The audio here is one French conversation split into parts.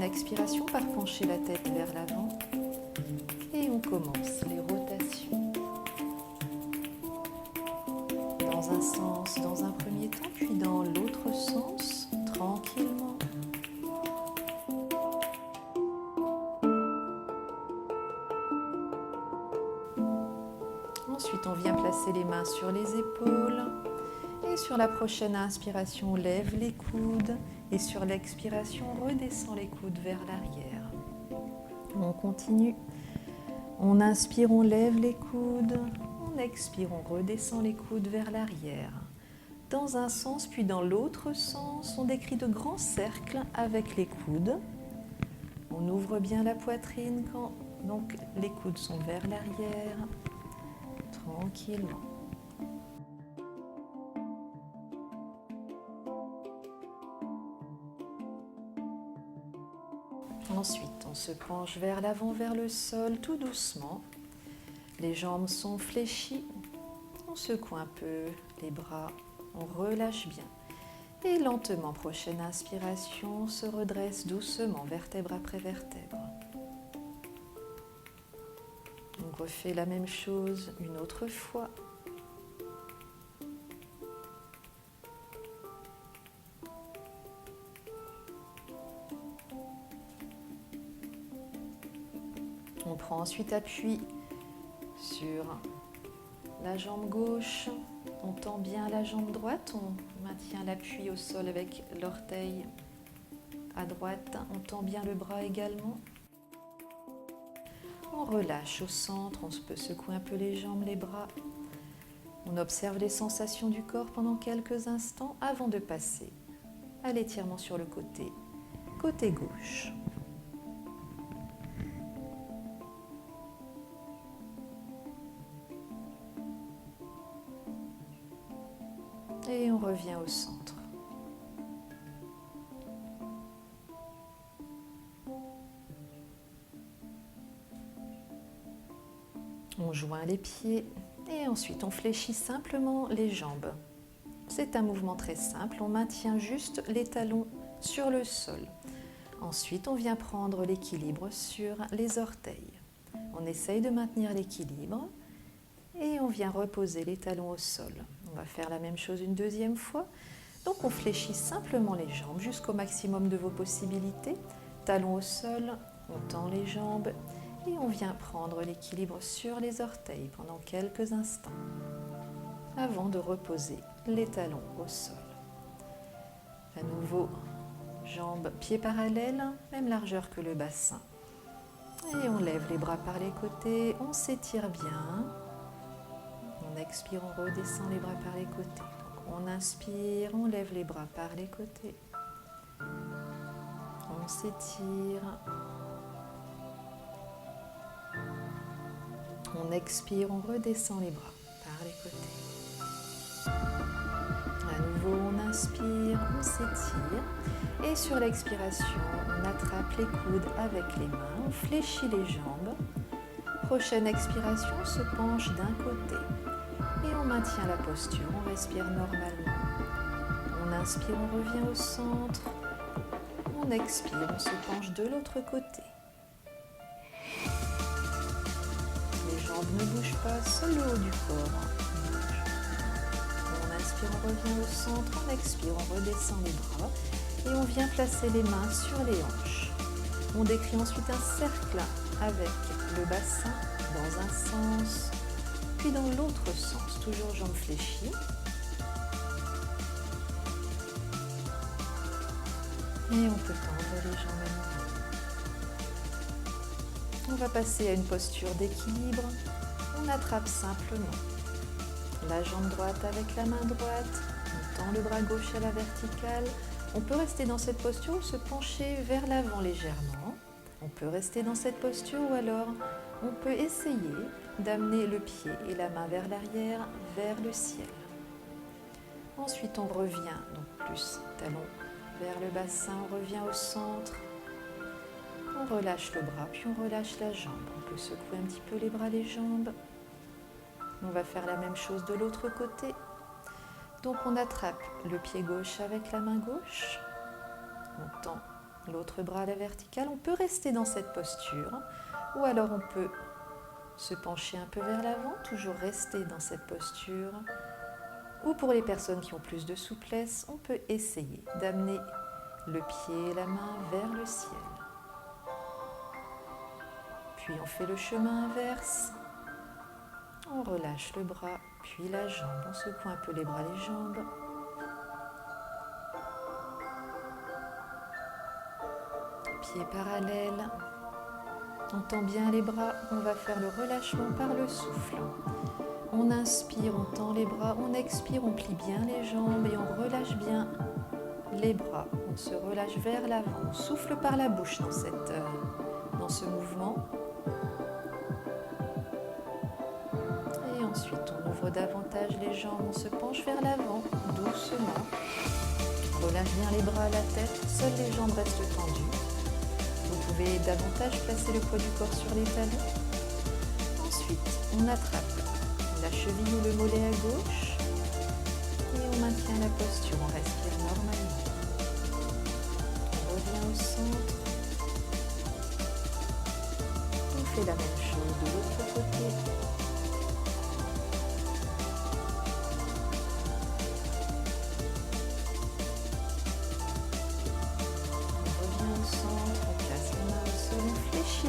expiration par pencher la tête vers l'avant et on commence les rotations. Dans un sens dans un premier temps, puis dans l'autre sens, tranquillement. Ensuite, on vient placer les mains sur les épaules. Et sur la prochaine inspiration, on lève les coudes. Et sur l'expiration, on redescend les coudes vers l'arrière. On continue. On inspire, on lève les coudes. On expire, on redescend les coudes vers l'arrière. Dans un sens, puis dans l'autre sens, on décrit de grands cercles avec les coudes. On ouvre bien la poitrine quand donc, les coudes sont vers l'arrière. Tranquillement. Ensuite, on se penche vers l'avant, vers le sol, tout doucement. Les jambes sont fléchies. On secoue un peu les bras, on relâche bien. Et lentement, prochaine inspiration, on se redresse doucement, vertèbre après vertèbre. On refait la même chose une autre fois. On prend ensuite appui sur la jambe gauche. On tend bien la jambe droite. On maintient l'appui au sol avec l'orteil à droite. On tend bien le bras également. On relâche au centre. On peut secouer un peu les jambes, les bras. On observe les sensations du corps pendant quelques instants avant de passer à l'étirement sur le côté gauche. Et on revient au centre. On joint les pieds et ensuite on fléchit simplement les jambes. C'est un mouvement très simple, on maintient juste les talons sur le sol. Ensuite, on vient prendre l'équilibre sur les orteils. On essaye de maintenir l'équilibre et on vient reposer les talons au sol. On va faire la même chose une deuxième fois. Donc on fléchit simplement les jambes jusqu'au maximum de vos possibilités. Talons au sol, on tend les jambes et on vient prendre l'équilibre sur les orteils pendant quelques instants avant de reposer les talons au sol. À nouveau, jambes, pieds parallèles, même largeur que le bassin. Et on lève les bras par les côtés, on s'étire bien. On expire, on redescend les bras par les côtés. Donc on inspire, on lève les bras par les côtés. On s'étire. On expire, on redescend les bras par les côtés. À nouveau, on inspire, on s'étire. Et sur l'expiration, on attrape les coudes avec les mains, on fléchit les jambes. Prochaine expiration, on se penche d'un côté. Et on maintient la posture, on respire normalement. On inspire, on revient au centre. On expire, on se penche de l'autre côté. Les jambes ne bougent pas, seul le haut du corps bouge. On inspire, on revient au centre. On expire, on redescend les bras. Et on vient placer les mains sur les hanches. On décrit ensuite un cercle avec le bassin dans un sens. Puis dans l'autre sens, toujours jambes fléchies. Et on peut tendre les jambes à nouveau. On va passer à une posture d'équilibre. On attrape simplement la jambe droite avec la main droite. On tend le bras gauche à la verticale. On peut rester dans cette posture ou se pencher vers l'avant légèrement. On peut rester dans cette posture ou alors on peut essayer d'amener le pied et la main vers l'arrière, vers le ciel. Ensuite, on revient, donc plus talon vers le bassin, on revient au centre. On relâche le bras, puis on relâche la jambe. On peut secouer un petit peu les bras, les jambes. On va faire la même chose de l'autre côté. Donc on attrape le pied gauche avec la main gauche. On tend l'autre bras à la verticale. On peut rester dans cette posture ou alors on peut se pencher un peu vers l'avant, toujours rester dans cette posture. Ou pour les personnes qui ont plus de souplesse, on peut essayer d'amener le pied et la main vers le ciel. Puis on fait le chemin inverse. On relâche le bras, puis la jambe. On secoue un peu les bras, les jambes. Pieds parallèles. On tend bien les bras. On va faire le relâchement par le souffle. On inspire, on tend les bras. On expire, on plie bien les jambes et on relâche bien les bras. On se relâche vers l'avant. On souffle par la bouche dans ce mouvement. Et ensuite, on ouvre davantage les jambes. On se penche vers l'avant, doucement. Relâche bien les bras à la tête. Seules les jambes restent tendues. Vous pouvez davantage placer le poids du corps sur les talons. Ensuite, on attrape la cheville ou le mollet à gauche. Et on maintient la posture. On respire normalement. On revient au centre. On fait la même chose de l'autre côté.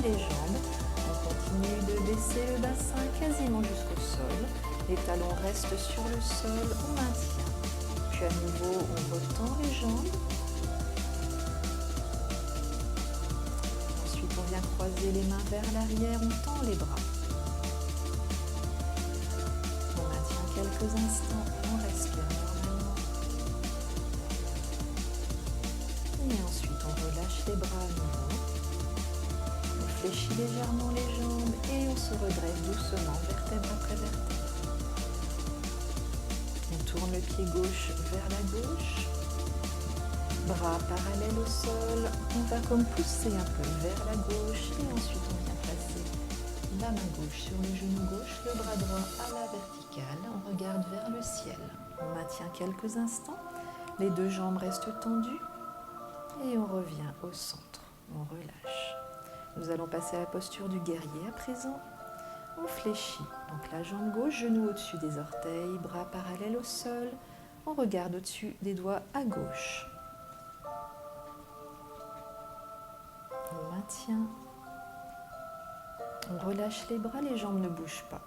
Les jambes, on continue de baisser le bassin quasiment jusqu'au sol, les talons restent sur le sol, on maintient, puis à nouveau on retend les jambes, ensuite on vient croiser les mains vers l'arrière, on tend les bras, on maintient quelques instants, on respire normalement, et ensuite on relâche les bras à nouveau. On fléchit légèrement les jambes et on se redresse doucement, vertèbre après vertèbre. On tourne le pied gauche vers la gauche. Bras parallèles au sol. On va comme pousser un peu vers la gauche et ensuite on vient placer la main gauche sur le genou gauche, le bras droit à la verticale. On regarde vers le ciel. On maintient quelques instants. Les deux jambes restent tendues et on revient au centre. On relâche. Nous allons passer à la posture du guerrier à présent. On fléchit, donc la jambe gauche, genou au-dessus des orteils, bras parallèles au sol. On regarde au-dessus des doigts à gauche. On maintient. On relâche les bras, les jambes ne bougent pas.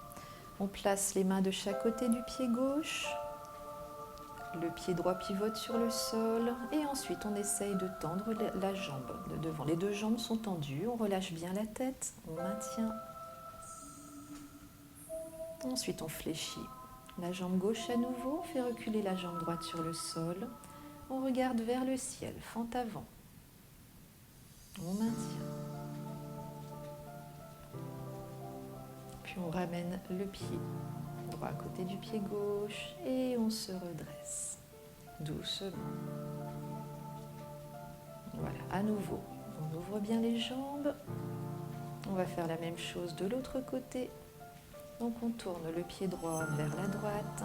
On place les mains de chaque côté du pied gauche. Le pied droit pivote sur le sol et ensuite on essaye de tendre la jambe de devant. Les deux jambes sont tendues, on relâche bien la tête, on maintient. Ensuite on fléchit la jambe gauche à nouveau, on fait reculer la jambe droite sur le sol. On regarde vers le ciel, fente avant. On maintient. Puis on ramène le pied droit à côté du pied gauche et on se redresse doucement. Voilà, à nouveau, on ouvre bien les jambes. On va faire la même chose de l'autre côté. Donc on tourne le pied droit vers la droite,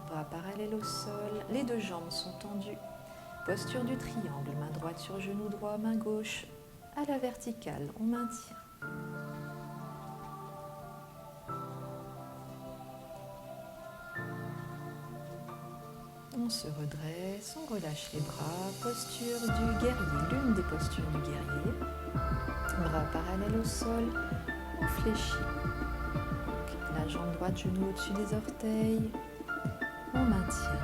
bras parallèles au sol, les deux jambes sont tendues. Posture du triangle, main droite sur genou droit, main gauche à la verticale, on maintient. On se redresse, on relâche les bras, posture du guerrier, l'une des postures du guerrier. Bras parallèles au sol, on fléchit. Donc, la jambe droite, genou au-dessus des orteils, on maintient.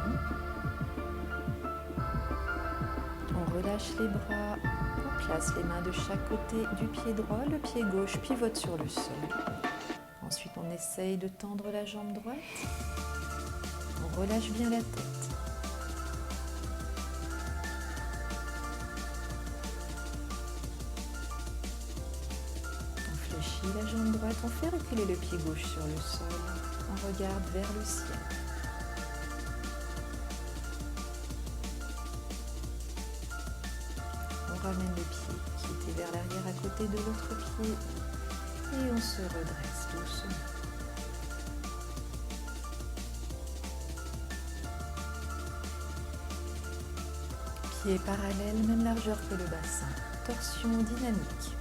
On relâche les bras, on place les mains de chaque côté du pied droit, le pied gauche pivote sur le sol. Ensuite, on essaye de tendre la jambe droite, on relâche bien la tête. La jambe droite, on fait reculer le pied gauche sur le sol, on regarde vers le ciel. On ramène le pied qui était vers l'arrière à côté de l'autre pied et on se redresse doucement. Pieds parallèles, même largeur que le bassin. Torsion dynamique.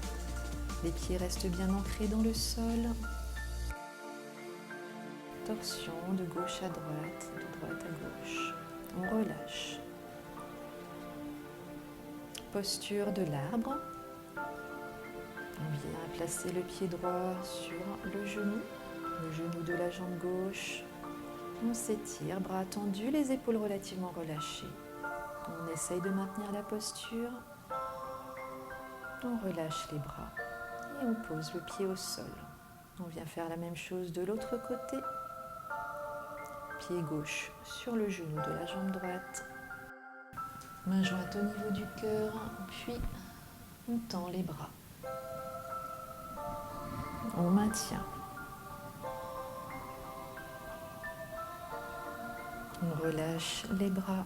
Les pieds restent bien ancrés dans le sol. Torsion de gauche à droite, de droite à gauche. On relâche. Posture de l'arbre. On vient placer le pied droit sur le genou de la jambe gauche. On s'étire, bras tendus, les épaules relativement relâchées. On essaye de maintenir la posture. On relâche les bras et on pose le pied au sol. On vient faire la même chose de l'autre côté. Pied gauche sur le genou de la jambe droite. Main jointe au niveau du cœur, puis on tend les bras. On maintient. On relâche les bras.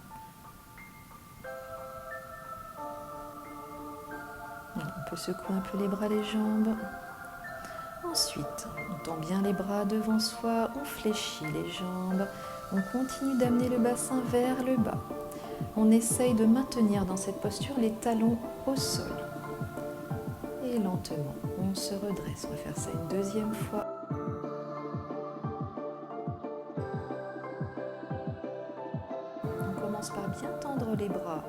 On peut secouer un peu les bras, les jambes. Ensuite, on tend bien les bras devant soi, on fléchit les jambes. On continue d'amener le bassin vers le bas. On essaye de maintenir dans cette posture les talons au sol. Et lentement, on se redresse. On va faire ça une deuxième fois. On commence par bien tendre les bras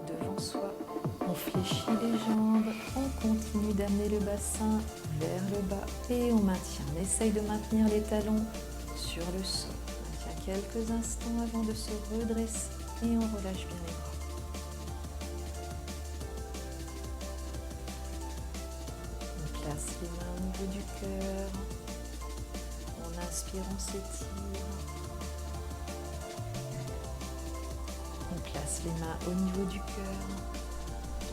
devant soi. On fléchit les jambes. On continue d'amener le bassin vers le bas. Et on maintient. On essaye de maintenir les talons sur le sol. On maintient quelques instants avant de se redresser. Et on relâche bien les bras. On place les mains au niveau du cœur. On inspire, on s'étire. On place les mains au niveau du cœur.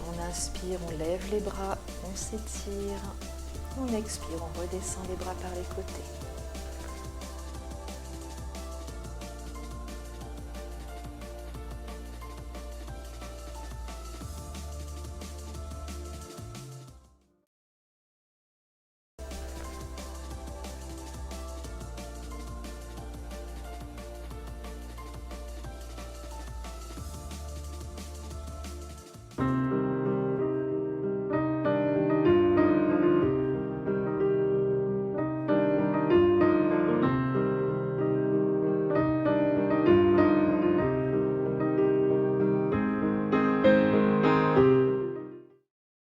On inspire, on lève les bras, on s'étire. On expire, on redescend les bras par les côtés.